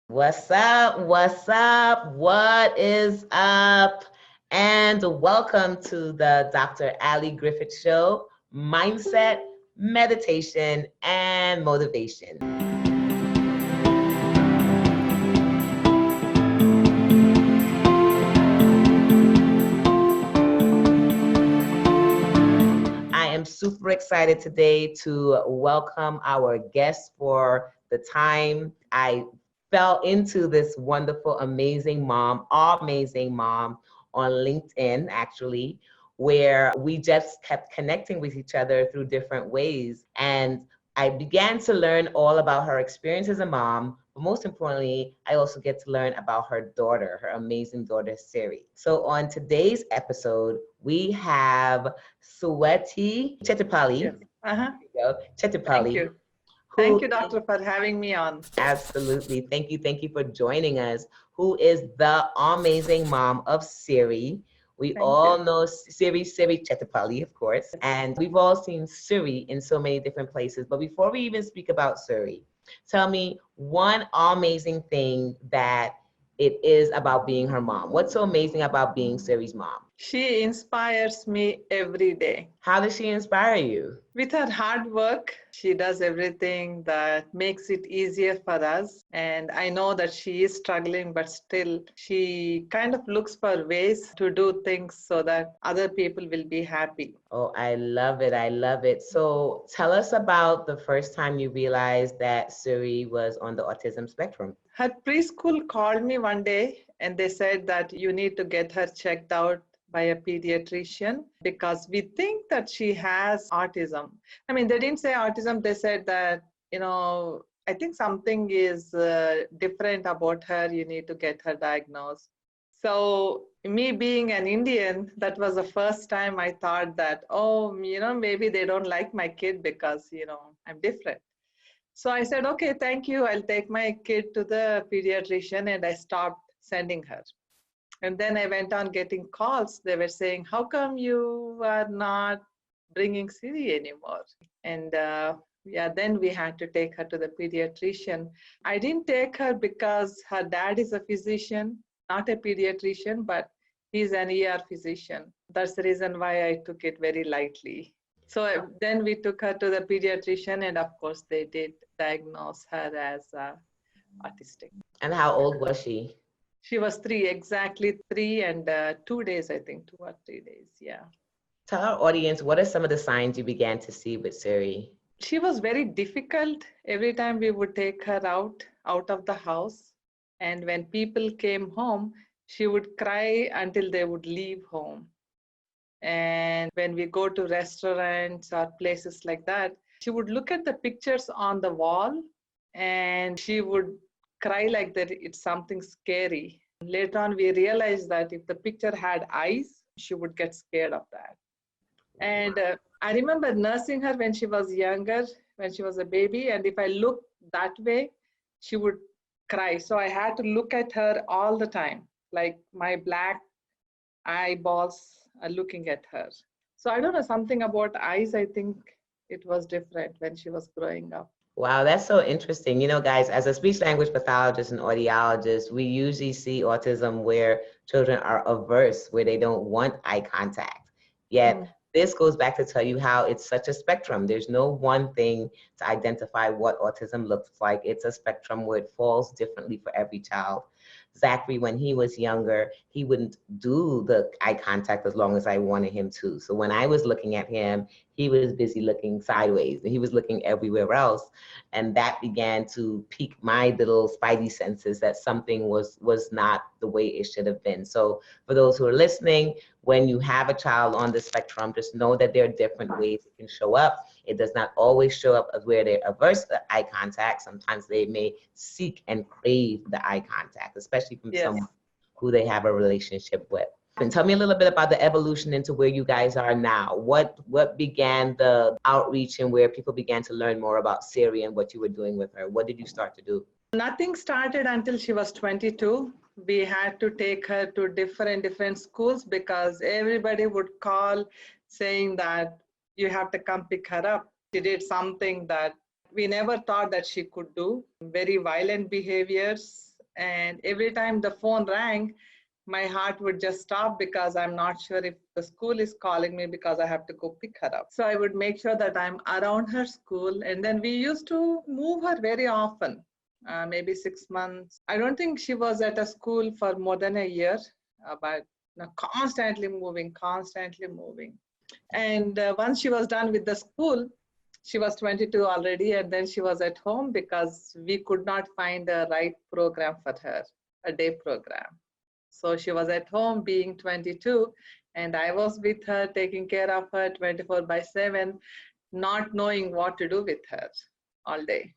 What's up? What's up? What is up? And welcome to the Dr. Ali Griffith Show, Mindset, Meditation, and Motivation. I am super excited today to welcome our guest for the time I fell into this wonderful, amazing mom on LinkedIn, actually, where we just kept connecting with each other through different ways. And I began to learn all about her experience as a mom, but most importantly, I also get to learn about her daughter, her amazing daughter, Siri. So on today's episode, we have Swathi Chettipally. Yes. Uh-huh. Thank Chettipally, you. Thank who you, doctor, for having me on. absolutely, thank you for joining us, who is the amazing mom of Siri. We Thank all you. know Siri Chettipally, of course, and we've all seen Siri in so many different places. But before we even speak about Siri, tell me one amazing thing that it is about being her mom. What's so amazing about being Siri's mom? She inspires me every day. How does she inspire you? With her hard work, she does everything that makes it easier for us. And I know that she is struggling, but still, she kind of looks for ways to do things so that other people will be happy. Oh, I love it. I love it. So tell us about the first time you realized that Suri was on the autism spectrum. Her preschool called me one day and they said that you need to get her checked out by a pediatrician because we think that she has autism. I mean, they didn't say autism, they said that, I think something is different about her. You need to get her diagnosed. So, me being an Indian, that was the first time I thought that, maybe they don't like my kid because, I'm different. So I said, okay, thank you. I'll take my kid to the pediatrician, and I stopped sending her. And then I went on getting calls. They were saying, how come you are not bringing Siri anymore? And then we had to take her to the pediatrician. I didn't take her because her dad is a physician, not a pediatrician, but he's an ER physician. That's the reason why I took it very lightly. So then we took her to the pediatrician, and of course, they did diagnose her as autistic. And how old was she? She was exactly 3 and 2 days, I think, 2 or 3 days. Yeah. Tell our audience, what are some of the signs you began to see with Siri? She was very difficult. Every time we would take her out of the house. And when people came home, she would cry until they would leave home. And when we go to restaurants or places like that, she would look at the pictures on the wall and she would cry like that it's something scary. Later on, we realized that if the picture had eyes, she would get scared of that. And I remember nursing her when she was younger, when she was a baby. And if I looked that way, she would cry. So I had to look at her all the time, like my black eyeballs are looking at her. So I don't know, something about eyes, I think it was different when she was growing up. Wow, that's so interesting. You know, guys, as a speech language pathologist and audiologist, we usually see autism where children are averse, where they don't want eye contact. Yet this goes back to tell you how it's such a spectrum. There's no one thing to identify what autism looks like. It's a spectrum where it falls differently for every child. Zachary, when he was younger, he wouldn't do the eye contact as long as I wanted him to. So when I was looking at him, he was busy looking sideways and he was looking everywhere else. And that began to pique my little spidey senses that something was not the way it should have been. So for those who are listening, when you have a child on the spectrum, just know that there are different ways it can show up. It does not always show up as where they're averse to eye contact. Sometimes they may seek and crave the eye contact, especially from someone who they have a relationship with. And tell me a little bit about the evolution into where you guys are now. What began the outreach and where people began to learn more about Siri and what you were doing with her? What did you start to do? Nothing started until she was 22. We had to take her to different schools because everybody would call saying that you have to come pick her up. She did something that we never thought that she could do. Very violent behaviors. And every time the phone rang, my heart would just stop because I'm not sure if the school is calling me because I have to go pick her up. So I would make sure that I'm around her school. And then we used to move her very often, maybe 6 months. I don't think she was at a school for more than a year, but constantly moving, constantly moving. And once she was done with the school, she was 22 already, and then she was at home because we could not find a right program for her, a day program. So she was at home being 22, and I was with her, taking care of her 24/7, not knowing what to do with her all day.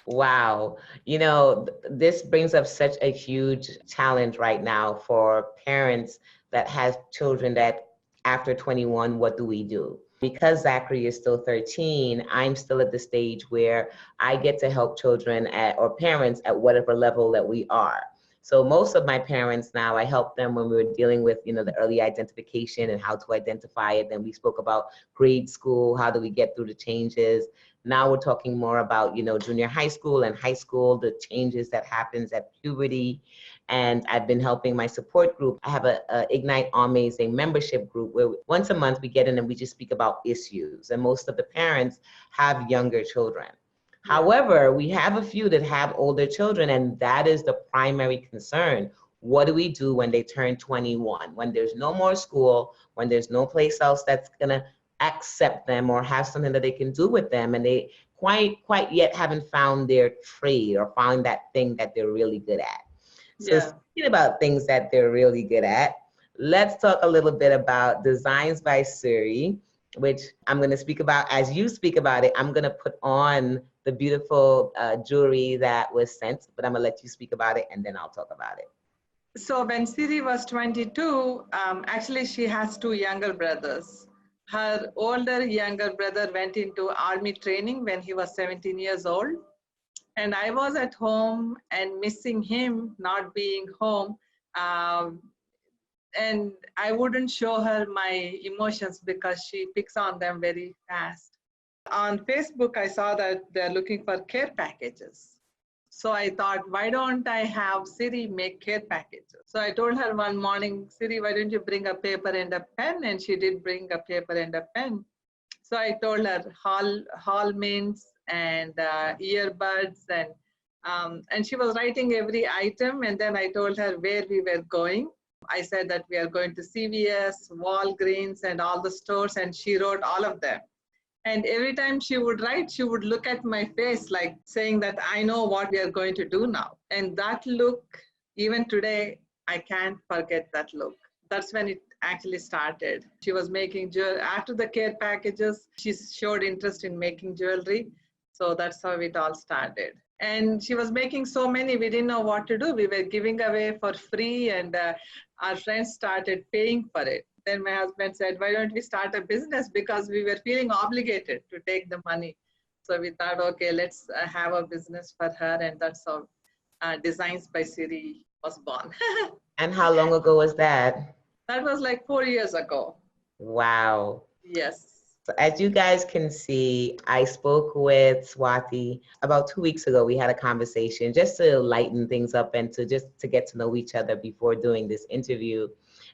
Wow. You know, this brings up such a huge challenge right now for parents that have children that after 21, what do we do? Because Zachary is still 13, I'm still at the stage where I get to help children or parents at whatever level that we are. So most of my parents now, I help them when we were dealing with, the early identification and how to identify it. Then we spoke about grade school, how do we get through the changes? Now we're talking more about, junior high school and high school, the changes that happens at puberty. And I've been helping my support group. I have a Ignite Amazing membership group where once a month we get in and we just speak about issues. And most of the parents have younger children. However, we have a few that have older children, and that is the primary concern. What do we do when they turn 21? When there's no more school, when there's no place else that's gonna accept them or have something that they can do with them, and they quite yet haven't found their trade or found that thing that they're really good at. So speaking about things that they're really good at, let's talk a little bit about Designs by Suri, which I'm going to speak about. As you speak about it, I'm going to put on the beautiful jewelry that was sent, but I'm going to let you speak about it and then I'll talk about it. So when Siri was 22, actually she has two younger brothers. Her younger brother went into army training when he was 17 years old. And I was at home and missing him, not being home. And I wouldn't show her my emotions because she picks on them very fast. On Facebook, I saw that they're looking for care packages. So I thought, why don't I have Siri make care packages? So I told her one morning, Siri, why don't you bring a paper and a pen? And she did bring a paper and a pen. So I told her hall mints and earbuds, and she was writing every item. And then I told her where we were going. I said that we are going to CVS, Walgreens, and all the stores, and she wrote all of them. And every time she would write, she would look at my face like saying that I know what we are going to do now. And that look, even today, I can't forget that look. That's when it actually started. She was making jewelry. After the care packages, she showed interest in making jewelry. So that's how it all started. And she was making so many, we didn't know what to do. We were giving away for free, and our friends started paying for it. Then my husband said, why don't we start a business? Because we were feeling obligated to take the money. So we thought, okay, let's have a business for her. And that's how Designs by Siri was born. And how long ago was that? That was like 4 years ago. Wow. Yes. So as you guys can see, I spoke with Swathi about 2 weeks ago. We had a conversation just to lighten things up and to get to know each other before doing this interview.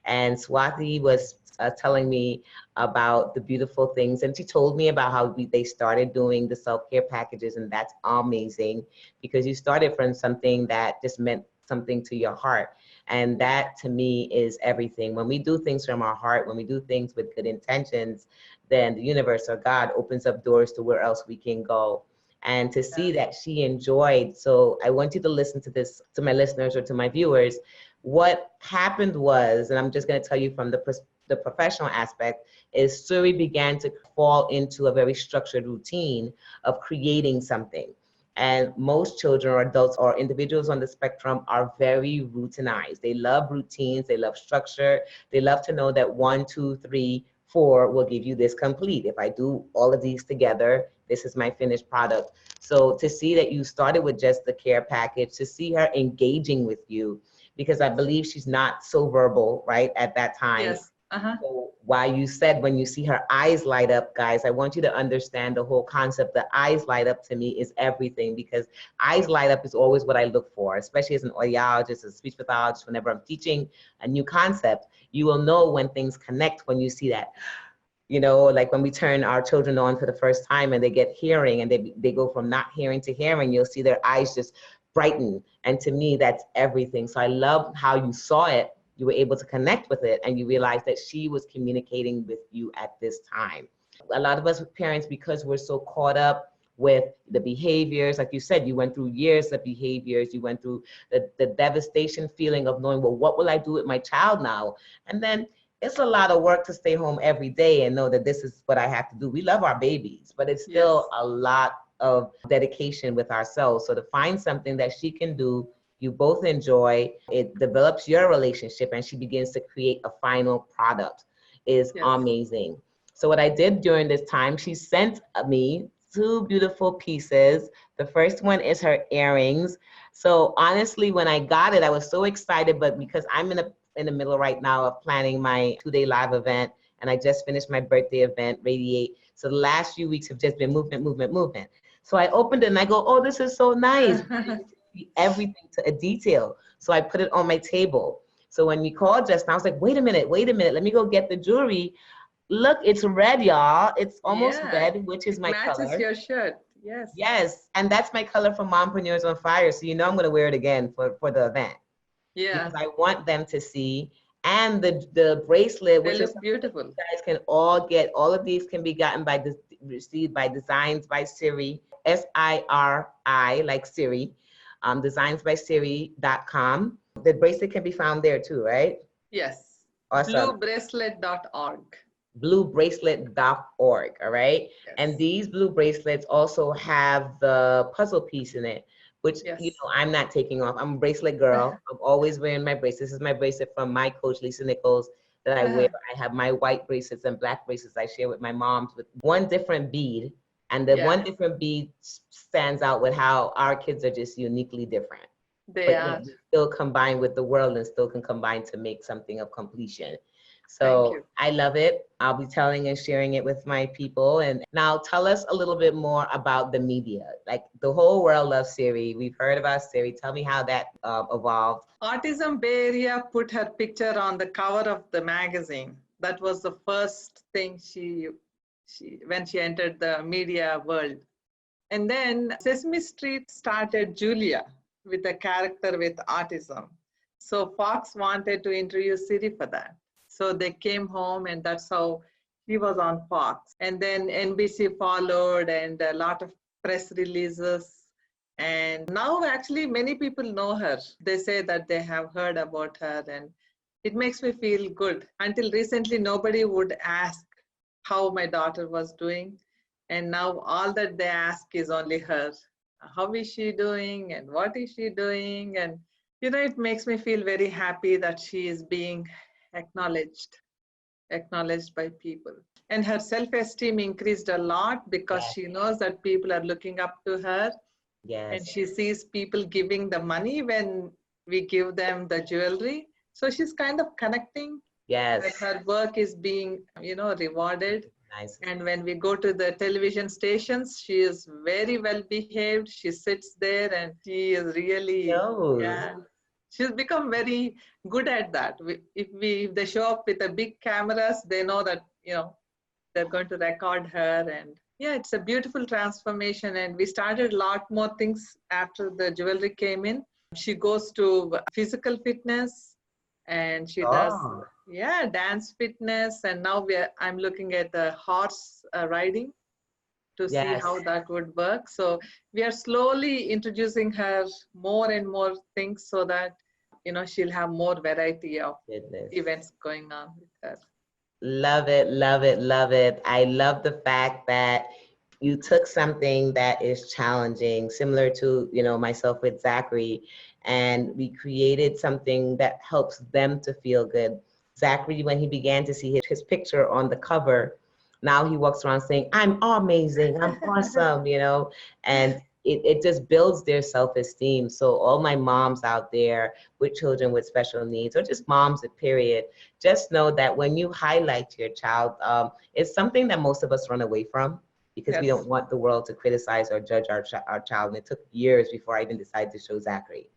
And Swathi was telling me about the beautiful things. And she told me about how they started doing the self-care packages. And that's amazing because you started from something that just meant something to your heart. And that to me is everything. When we do things from our heart, when we do things with good intentions, then the universe or God opens up doors to where else we can go. And to see that she enjoyed. So I want you to listen to this, to my listeners or to my viewers. What happened was, and I'm just going to tell you from the professional aspect, is Suri began to fall into a very structured routine of creating something. And most children or adults or individuals on the spectrum are very routinized. They love routines, they love structure, they love to know that 1, 2, 3, 4 will give you this complete. If I do all of these together, this is my finished product. So to see that you started with just the care package, to see her engaging with you, because I believe she's not so verbal, right, at that time. Yes. So while you said when you see her eyes light up, guys, I want you to understand the whole concept. The eyes light up to me is everything, because eyes light up is always what I look for, especially as an audiologist, as a speech pathologist. Whenever I'm teaching a new concept, you will know when things connect when you see that. You know, like when we turn our children on for the first time and they get hearing and they go from not hearing to hearing, you'll see their eyes just brighten. And to me, that's everything. So I love how you saw it. You were able to connect with it and you realized that she was communicating with you at this time. A lot of us parents, because we're so caught up with the behaviors, like you said, you went through years of behaviors, you went through the devastation feeling of knowing, well, what will I do with my child now? And then it's a lot of work to stay home every day and know that this is what I have to do. We love our babies, but it's still a lot of dedication with ourselves. So to find something that she can do, you both enjoy, it develops your relationship and she begins to create a final product is amazing. So what I did during this time, she sent me 2 beautiful pieces. The first one is her earrings. So honestly, when I got it, I was so excited, but because I'm in the middle right now of planning my 2-day live event, and I just finished my birthday event, Radiate. So the last few weeks have just been movement, movement, movement. So I opened it and I go, oh, this is so nice. Everything to a detail. So I put it on my table. So when you called just now, I was like, wait a minute, let me go get the jewelry. Look, it's red, y'all. It's almost red, which is my color. Matches your shirt. Yes, and that's my color for Mompreneurs on Fire. So you know I'm going to wear it again for the event. Because I want them to see. And the bracelet, which is beautiful. You guys can all get. All of these can be gotten received by Designs by Siri, Siri, like Siri, designsbysiri.com. The bracelet can be found there too, right? Yes. Awesome. Bluebracelet.org. Bluebracelet.org, all right? And these blue bracelets also have the puzzle piece in it, which you know I'm not taking off. I'm a bracelet girl. I'm always wearing my bracelet. This is my bracelet from my coach, Lisa Nichols, that I wear. I have my white bracelets and black bracelets I share with my moms with one different bead. And the one different bead stands out with how our kids are just uniquely different. They are. Still combine with the world and still can combine to make something of completion. So I love it. I'll be telling and sharing it with my people. And now tell us a little bit more about the media. Like the whole world loves Siri. We've heard about Siri. Tell me how that evolved. Autism Bay Area put her picture on the cover of the magazine. That was the first thing when she entered the media world. And then Sesame Street started Julia with a character with autism. So Fox wanted to introduce Siri for that. So they came home and that's how he was on Fox. And then NBC followed and a lot of press releases. And now actually many people know her. They say that they have heard about her and it makes me feel good. Until recently, nobody would ask how my daughter was doing. And now all that they ask is only her. How is she doing and what is she doing? And you know, it makes me feel very happy that she is being acknowledged by people. And her self-esteem increased a lot because she knows that people are looking up to her. And she sees people giving the money when we give them the jewelry. So she's kind of connecting. That her work is being, you know, rewarded. And when we go to the television stations, she is very well behaved. She sits there and she is really, she's become very good at that. If they show up with the big cameras, they know that, you know, they're going to record her. And yeah, it's a beautiful transformation. And we started a lot more things after the jewelry came in. She goes to physical fitness and she does, dance fitness. And now I'm looking at the horse riding to see how that would work. So we are slowly introducing her more and more things so that, you know, she'll have more variety of events going on with her. Love it, love it, love it. I love the fact that you took something that is challenging, similar to, you know, myself with Zachary, and we created something that helps them to feel good. Zachary, when he began to see his picture on the cover, now he walks around saying, I'm amazing, I'm awesome, you know, and it just builds their self-esteem. So all my moms out there with children with special needs, or just moms, period, just know that when you highlight to your child, it's something that most of us run away from because we don't want the world to criticize or judge our child. And it took years before I even decided to show Zachary,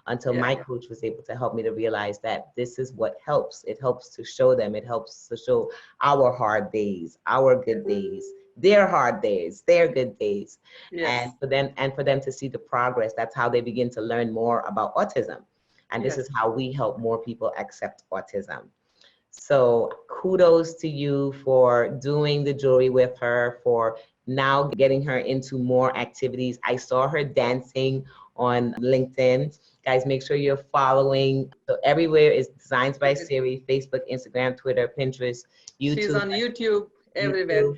until my coach was able to help me to realize that this is what helps. It helps to show them. It helps to show our hard days, our good days, their hard days, their good days, and for them to see the progress. That's how they begin to learn more about autism, and this is how we help more people accept autism. So kudos to you for doing the jewelry with her, for now getting her into more activities. I saw her dancing on LinkedIn. Guys, make sure you're following. So everywhere is Designs by Siri, Facebook, Instagram, Twitter, Pinterest, YouTube. She's on YouTube, everywhere.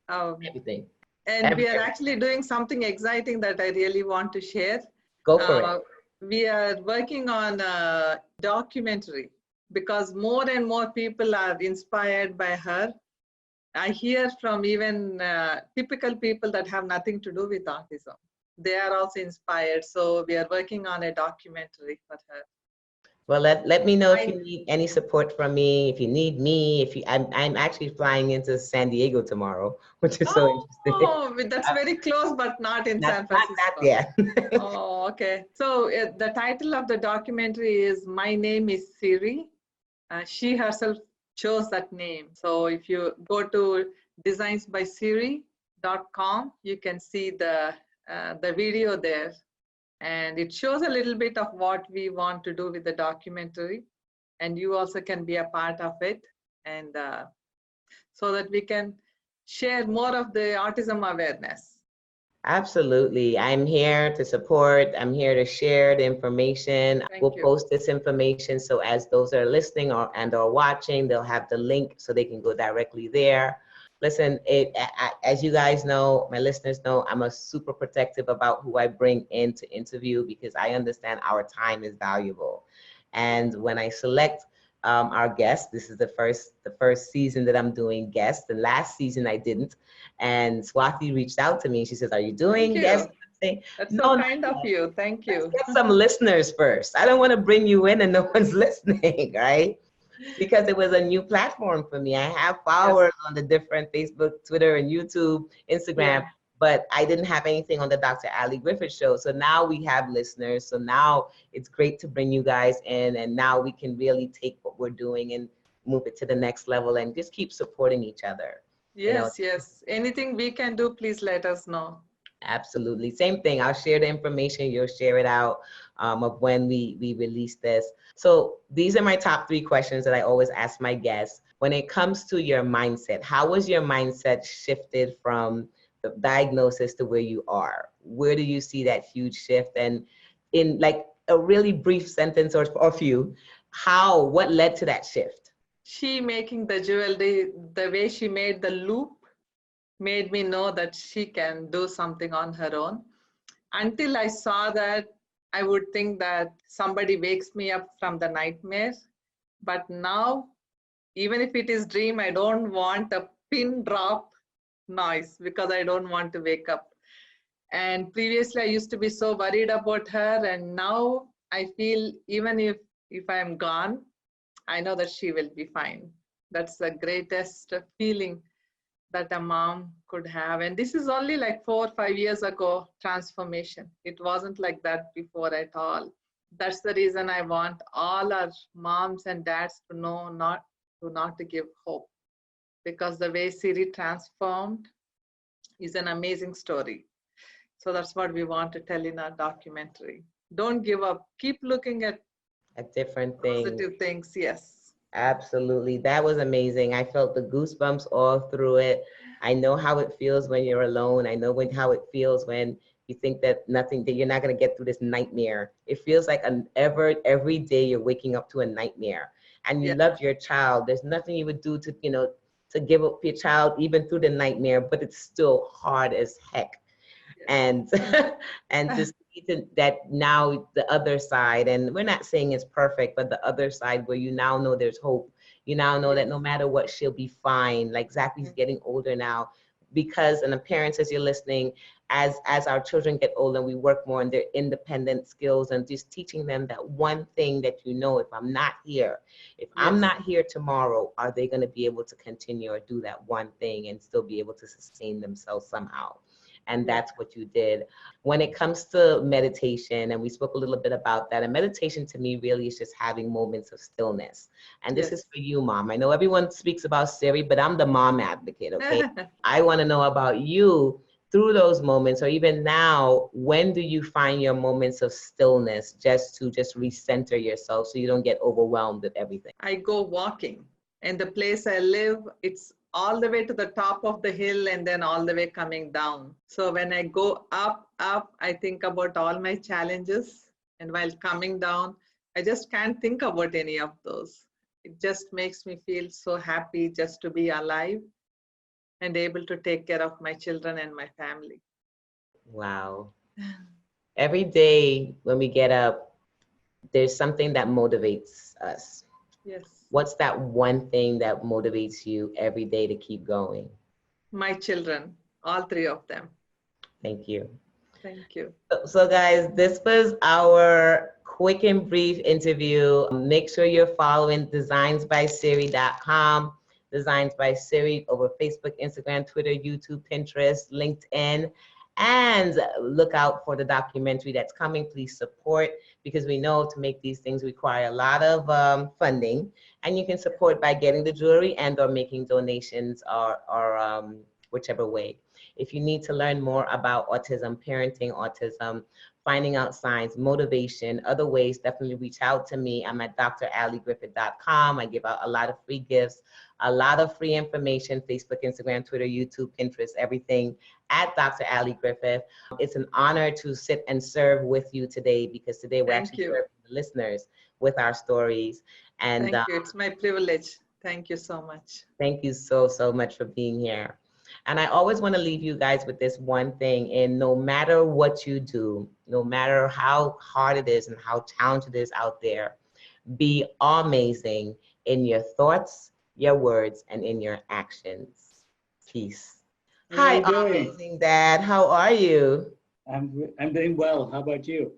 Everything. And we are actually doing something exciting that I really want to share. Go for it. We are working on a documentary because more and more people are inspired by her. I hear from even typical people that have nothing to do with autism. They are also inspired. So we are working on a documentary for her. Well, let me know if you need any support from me. If you need me, I'm actually flying into San Diego tomorrow, which is so interesting. Oh, that's very close, but not in San Francisco. Not yet. Oh, okay. So the title of the documentary is "My Name is Siri." She herself chose that name. So if you go to designsbysiri.com, you can see the video there. And it shows a little bit of what we want to do with the documentary. And you also can be a part of it. And so that we can share more of the autism awareness. Absolutely. I'm here to support. I'm here to share the information. We'll post this information. So as those are listening or watching, they'll have the link so they can go directly there. Listen, as you guys know, my listeners know, I'm a super protective about who I bring in to interview because I understand our time is valuable. And when I select our guests, this is the first season that I'm doing guests. The last season I didn't, and Swathi reached out to me. She says, "Are you doing guests?" That's so kind of you. Thank you. Let's get some listeners first. I don't want to bring you in and no one's listening, right? Because it was a new platform for me. I have followers on the different Facebook, Twitter, and YouTube, Instagram, but I didn't have anything on the Dr. Ali Griffith Show. So now we have listeners. So now it's great to bring you guys in, and now we can really take what we're doing and move it to the next level and just keep supporting each other. Yes, yes. Anything we can do, please let us know. Absolutely. Same thing. I'll share the information. You'll share it out of when we release this. So these are my top 3 questions that I always ask my guests. When it comes to your mindset, how was your mindset shifted from the diagnosis to where you are? Where do you see that huge shift? And in like a really brief sentence or a few, what led to that shift? She making the jewelry, the way she made the loop made me know that she can do something on her own. Until I saw that, I would think that somebody wakes me up from the nightmare. But now, even if it is dream, I don't want a pin drop noise because I don't want to wake up. And previously I used to be so worried about her, and now I feel even if I'm gone, I know that she will be fine. That's the greatest feeling that a mom could have. And this is only like 4 or 5 years ago transformation. It wasn't like that before at all. That's the reason I want all our moms and dads to know not to give hope, because the way Siri transformed is an amazing story. So that's what we want to tell in our documentary. Don't give up. Keep looking at different things. Positive things, yes. Absolutely. That was amazing. I felt the goosebumps all through it. I know how it feels when you're alone. I know how it feels when you think that you're not going to get through this nightmare. It feels like every day you're waking up to a nightmare, and you love your child. There's nothing you would do to give up your child even through the nightmare, but it's still hard as heck. And to see that now the other side, and we're not saying it's perfect, but the other side where you now know there's hope. You now know that no matter what, she'll be fine. Like Zachary's getting older now, because, and the parents, as you're listening, as our children get older, we work more on their independent skills and just teaching them that one thing that, if I'm not here, if I'm not here tomorrow, are they going to be able to continue or do that one thing and still be able to sustain themselves somehow? And that's what you did. When it comes to meditation, and we spoke a little bit about that, and meditation to me really is just having moments of stillness. And this is for you, Mom. I know everyone speaks about Siri, but I'm the mom advocate, okay? I want to know about you through those moments, or even now, when do you find your moments of stillness just to recenter yourself so you don't get overwhelmed with everything? I go walking, and the place I live, it's all the way to the top of the hill and then all the way coming down. So when I go up, I think about all my challenges. And while coming down, I just can't think about any of those. It just makes me feel so happy just to be alive and able to take care of my children and my family. Wow. Every day when we get up, there's something that motivates us. Yes. What's that one thing that motivates you every day to keep going? My children, all three of them. Thank you. Thank you. So guys, this was our quick and brief interview. Make sure you're following designsbysiri.com, Designs by Siri over Facebook, Instagram, Twitter, YouTube, Pinterest, LinkedIn. And look out for the documentary that's coming. Please support, because we know to make these things require a lot of funding. And you can support by getting the jewelry and or making donations or whichever way. If you need to learn more about autism, parenting autism, finding out signs, motivation, other ways, definitely reach out to me. I'm at drallygriffith.com. I give out a lot of free gifts, a lot of free information, Facebook, Instagram, Twitter, YouTube, Pinterest, everything at Dr. Allie Griffith. It's an honor to sit and serve with you today, because today we're actually serving the listeners with our stories. And thank you. It's my privilege. Thank you so much. Thank you so much for being here. And I always want to leave you guys with this one thing. And no matter what you do, no matter how hard it is and how challenging it is out there, be amazing in your thoughts, your words, and in your actions. Peace. Hi, amazing dad. How are you? I'm doing well. How about you?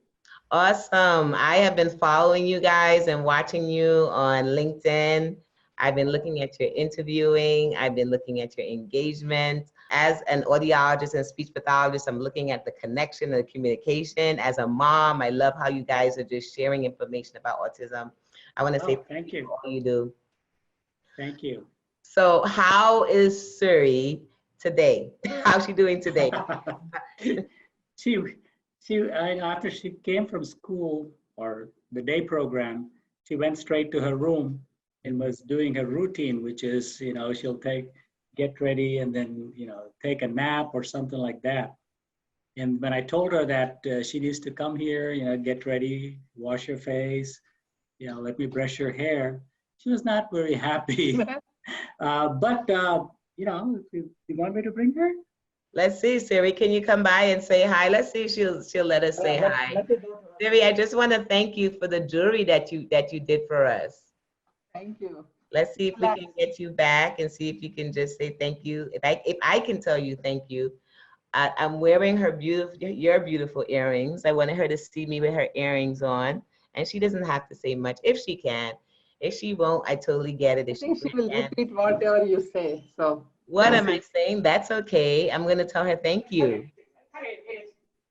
Awesome. I have been following you guys and watching you on LinkedIn. I've been looking at your interviewing. I've been looking at your engagement. As an audiologist and speech pathologist, I'm looking at the connection and the communication. As a mom, I love how you guys are just sharing information about autism. I want to say thank you for all you do. Thank you. So how is Suri today? How's she doing today? After she came from school or the day program, she went straight to her room and was doing her routine, which is, she'll get ready and then, take a nap or something like that. And when I told her that she needs to come here, get ready, wash her face, let me brush her hair, she was not very happy. But if you want me to bring her? Let's see, Siri, can you come by and say hi? Let's see if she'll let us say hi. Siri, I just want to thank you for the jewelry that you did for us. Thank you. Let's see if we can get you back and see if you can just say thank you. If I can tell you thank you. I'm wearing your beautiful earrings. I wanted her to see me with her earrings on, and she doesn't have to say much if she can. If she won't, I totally get it. I think she will repeat whatever you say. So what am I saying? That's okay. I'm gonna tell her thank you.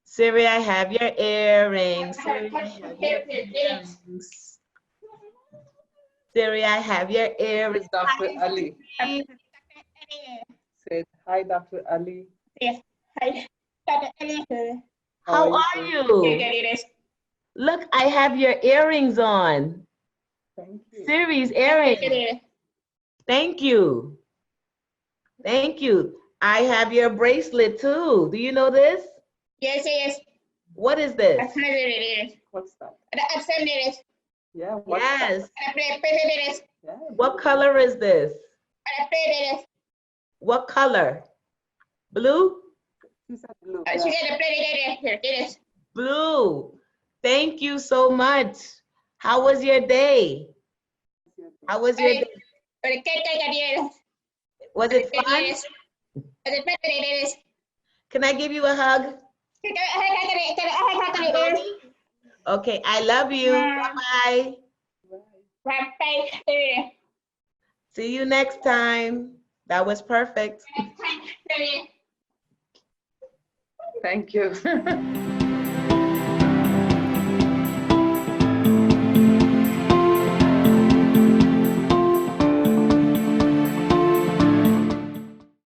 Siri, I have your earrings. Siri, I have your earrings. Siri, I have your earrings. Dr. Ali. Said hi, Dr. Ali. Yes. Hi, Dr. Ali. How are you? Look, I have your earrings on. Thank you. Siri's earrings. Thank you. Thank you. I have your bracelet too. Do you know this? Yes, yes. What is this? What's that? Yes. Yeah. Yes. Yeah. What color is this? What color? Blue? She said blue. Blue. Thank you so much. How was your day? How was your day? Was it fun? Can I give you a hug? Okay, I love you. Bye-bye. See you next time. That was perfect. Thank you.